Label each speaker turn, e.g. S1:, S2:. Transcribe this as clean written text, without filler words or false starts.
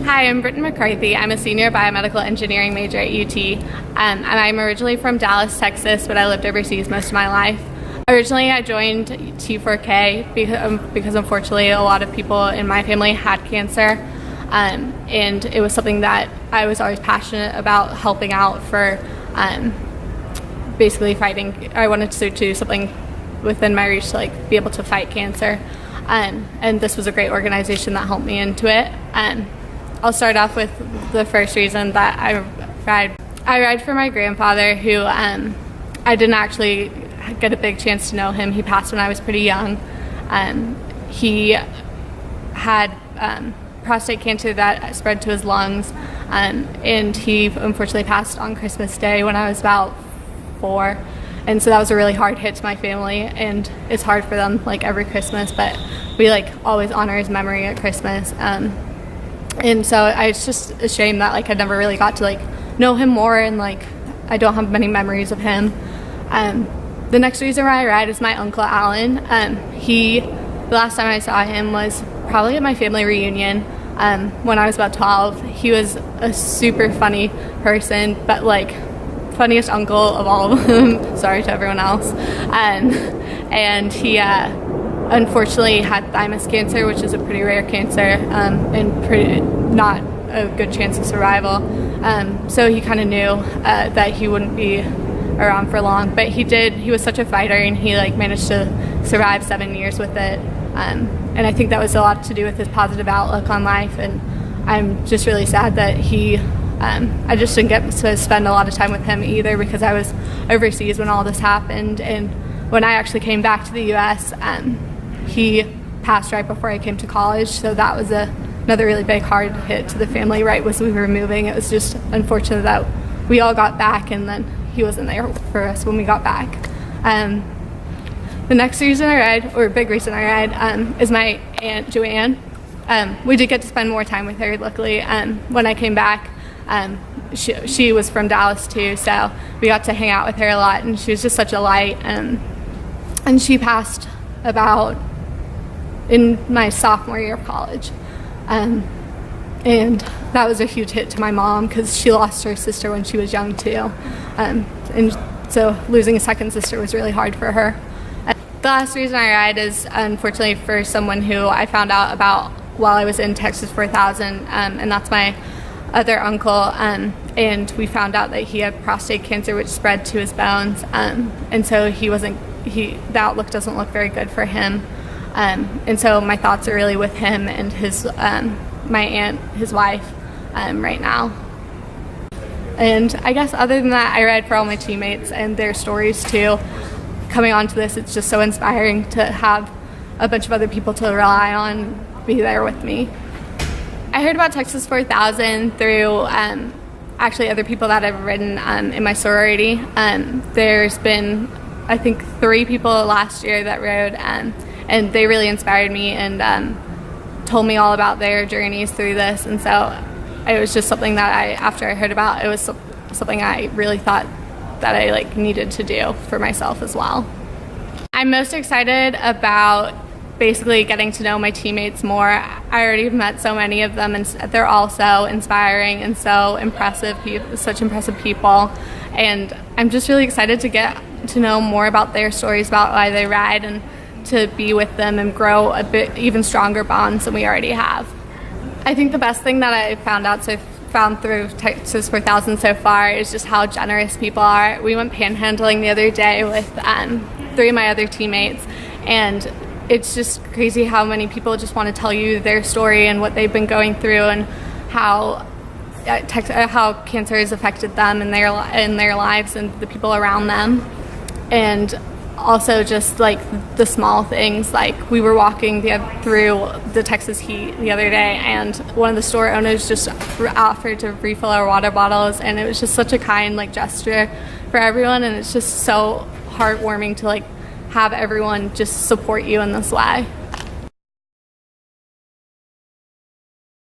S1: Hi, I'm Brittan McCarthy. I'm a senior biomedical engineering major at UT. And I'm originally from Dallas, Texas, but I lived overseas most of my life. Originally, I joined T4K because unfortunately a lot of people in my family had cancer. And it was something that I was always passionate about helping out for basically fighting. I wanted to do something within my reach to be able to fight cancer. And this was a great organization that helped me into it. I'll start off with the first reason that I ride. I ride for my grandfather, who I didn't actually get a big chance to know him. He passed when I was pretty young. He had prostate cancer that spread to his lungs, and he unfortunately passed on Christmas Day when I was about 4. And so that was a really hard hit to my family, and it's hard for them every Christmas, but we always honor his memory at Christmas. And so it's just a shame that I never really got to know him more, and I don't have many memories of him. The next reason why I ride is my Uncle Alan. The last time I saw him was probably at my family reunion when I was about 12. He was a super funny person, but funniest uncle of all of them. Sorry to everyone else. And he unfortunately had thymus cancer, which is a pretty rare cancer, and not a good chance of survival. So he kind of knew that he wouldn't be around for long, but he was such a fighter, and he managed to survive 7 years with it. And I think that was a lot to do with his positive outlook on life, and I'm just really sad that I just didn't get to spend a lot of time with him either, because I was overseas when all this happened. And when I actually came back to the U.S., he passed right before I came to college, so that was another really big hard hit to the family right as we were moving. It was just unfortunate that we all got back, and then he wasn't there for us when we got back. The next reason I ride, or big reason I ride, is my Aunt Joanne. We did get to spend more time with her, luckily. When I came back, she was from Dallas too, so we got to hang out with her a lot, and she was just such a light. And she passed about in my sophomore year of college. And that was a huge hit to my mom, because she lost her sister when she was young too. And so losing a second sister was really hard for her. The last reason I ride is unfortunately for someone who I found out about while I was in Texas 4000, and that's my other uncle, and we found out that he had prostate cancer, which spread to his bones, and so the outlook doesn't look very good for him, and so my thoughts are really with him and my aunt, his wife, right now. And I guess other than that, I ride for all my teammates and their stories too. Coming onto this, it's just so inspiring to have a bunch of other people to rely on be there with me. I heard about Texas 4000 through actually other people that I've ridden in my sorority. There's been, I think, 3 people last year that rode, and they really inspired me and told me all about their journeys through this. And so it was just something that after I heard about, it was something I really thought that I needed to do for myself as well. I'm most excited about basically getting to know my teammates more. I already met so many of them, and they're all so inspiring and so impressive, such impressive people. And I'm just really excited to get to know more about their stories, about why they ride, and to be with them and grow a bit even stronger bonds than we already have. I think the best thing that I found through Texas 4000 so far is just how generous people are. We went panhandling the other day with 3 of my other teammates, and it's just crazy how many people just want to tell you their story and what they've been going through, and how cancer has affected them and their lives and the people around them. And also just the small things, we were walking through the Texas heat the other day, and one of the store owners just offered to refill our water bottles, and it was just such a kind gesture for everyone, and it's just so heartwarming to have everyone just support you in this way.